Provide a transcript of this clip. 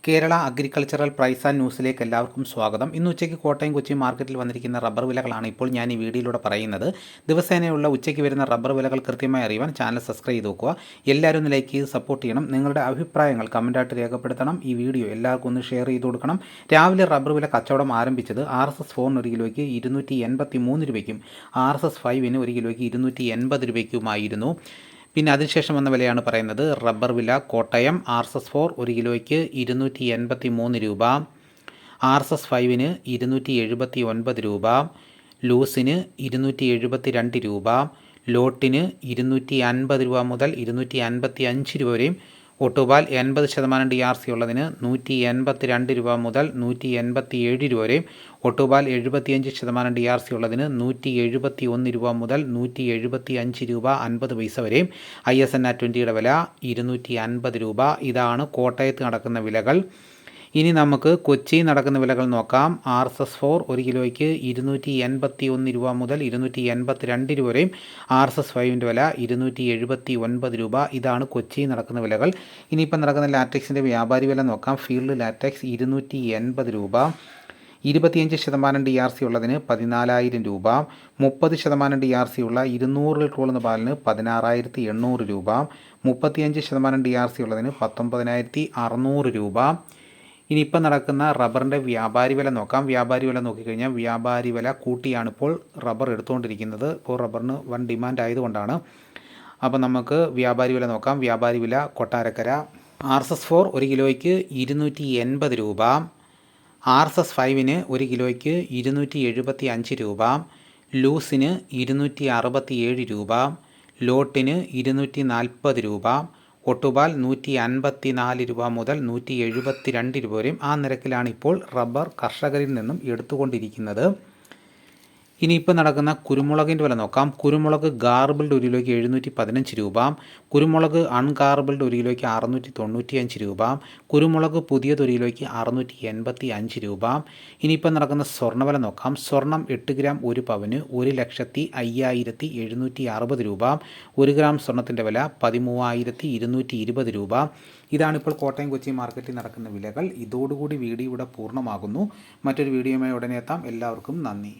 Kerala agricultural price and ന്യൂസിലേക്ക് എല്ലാവർക്കും സ്വാഗതം. ഇന്ന് ഉച്ചയ്ക്ക് കോട്ടയം കൊച്ചി മാർക്കറ്റിൽ വന്നിരിക്കുന്ന റബ്ബർ വിലകളാണ് ഇപ്പോൾ ഞാൻ ഈ വീഡിയോയിലൂടെ പറയുന്നത്. ദിവസേനയുള്ള ഉച്ചയ്ക്ക് വരുന്ന റബ്ബർ വിലകൾ കൃത്യമായി അറിയുവാൻ ചാനൽ സബ്സ്ക്രൈബ് ചെയ്ത് നോക്കുക. എല്ലാവരും ഒന്ന് ലൈക്ക് ചെയ്ത് സപ്പോർട്ട് ചെയ്യണം. നിങ്ങളുടെ അഭിപ്രായങ്ങൾ കമൻറ്റായിട്ട് രേഖപ്പെടുത്തണം. ഈ വീഡിയോ എല്ലാവർക്കും ഒന്ന് ഷെയർ ചെയ്ത് കൊടുക്കണം. രാവിലെ റബ്ബർ വില കച്ചവടം ആരംഭിച്ചത് RSS 4 ഒരു കിലോയ്ക്ക് 283 രൂപയ്ക്കും RSS 5 ഒരു കിലോയ്ക്ക് 280 രൂപയ്ക്കുമായിരുന്നു. പിന്നെ അതിനുശേഷം വന്ന വിലയാണ് പറയുന്നത്. റബ്ബർ വില കോട്ടയം RSS 4 ഒരു കിലോയ്ക്ക് 283 രൂപ, RSS 5 279 രൂപ, ലൂസിന് 272 രൂപ, ലോട്ടിന് 250 രൂപ മുതൽ 255 രൂപ വരെയും, ഒട്ടുപാൽ 80% DRC ഉള്ളതിന് 182 രൂപ മുതൽ 187 രൂപ വരെയും, ഒട്ടുപാൽ 75% DRC ഉള്ളതിന് 171 രൂപ മുതൽ 175 രൂപ 50 പൈസ വരെയും, ISNA 20യുടെ വില 250 രൂപ. ഇതാണ് കോട്ടയത്ത് നടക്കുന്ന വിലകൾ. ഇനി നമുക്ക് കൊച്ചിയിൽ നടക്കുന്ന വിലകൾ നോക്കാം. RSS 4 ഒരു കിലോയ്ക്ക് 281 രൂപ മുതൽ 282 രൂപ വരെയും, RSS 5 വില 279 രൂപ. ഇതാണ് കൊച്ചിയിൽ നടക്കുന്ന വിലകൾ. ഇനിയിപ്പം നടക്കുന്ന ലാറ്റക്സിൻ്റെ വ്യാപാരി വില നോക്കാം. ഫീൽഡ് ലാറ്റക്സ് 280 രൂപ, 25% DRC ഉള്ളതിന് 14,000 രൂപ, 30% DRC ഉള്ള 200 ലിറ്റർ പാലിന് 16,800 രൂപ, 35% DRC ഉള്ളതിന് 19,600 രൂപ. ഇനിയിപ്പം നടക്കുന്ന റബ്ബറിൻ്റെ വ്യാപാരി വില നോക്കാം. വ്യാപാരി വില നോക്കിക്കഴിഞ്ഞാൽ വ്യാപാരി വില കൂട്ടിയാണിപ്പോൾ റബ്ബർ എടുത്തുകൊണ്ടിരിക്കുന്നത്. ഇപ്പോൾ റബ്ബറിന് വൻ ഡിമാൻഡ് ആയതുകൊണ്ടാണ്. അപ്പോൾ നമുക്ക് വ്യാപാരി വില നോക്കാം. വ്യാപാരി വില കൊട്ടാരക്കര RSS 4 ഒരു കിലോയ്ക്ക് 280 രൂപ, RSS 5 ഒരു കിലോയ്ക്ക് 275 രൂപ, ലൂസിന് 267 രൂപ, ലോട്ടിന് 240 രൂപ, ഒട്ടുപാൽ 154 രൂപ മുതൽ 172 രൂപ വരെയും ആ നിരക്കിലാണ് ഇപ്പോൾ റബ്ബർ കർഷകരിൽ നിന്നും എടുത്തുകൊണ്ടിരിക്കുന്നത്. ഇനിയിപ്പോൾ നടക്കുന്ന കുരുമുളകിൻ്റെ വില നോക്കാം. കുരുമുളക് ഗാർബിൾഡ് ഒരു കിലോയ്ക്ക് 715 രൂപ, കുരുമുളക് അൺഗാർബിൾഡ് ഒരു കിലോയ്ക്ക് 695 രൂപ, കുരുമുളക് പുതിയത് ഒരു കിലോയ്ക്ക് 685 രൂപ. ഇനിയിപ്പോൾ നടക്കുന്ന സ്വർണ്ണവില നോക്കാം. സ്വർണം 8 ഗ്രാം 1 പവന് 1,05,760 രൂപ, 1 ഗ്രാം സ്വർണത്തിൻ്റെ വില 13,220 രൂപ. ഇതാണിപ്പോൾ കോട്ടയം കൊച്ചി മാർക്കറ്റിൽ നടക്കുന്ന വിലകൾ. ഇതോടുകൂടി വീഡിയോ ഇവിടെ പൂർണ്ണമാകുന്നു. മറ്റൊരു വീഡിയോയുമായി ഉടനെ എത്താം. എല്ലാവർക്കും നന്ദി.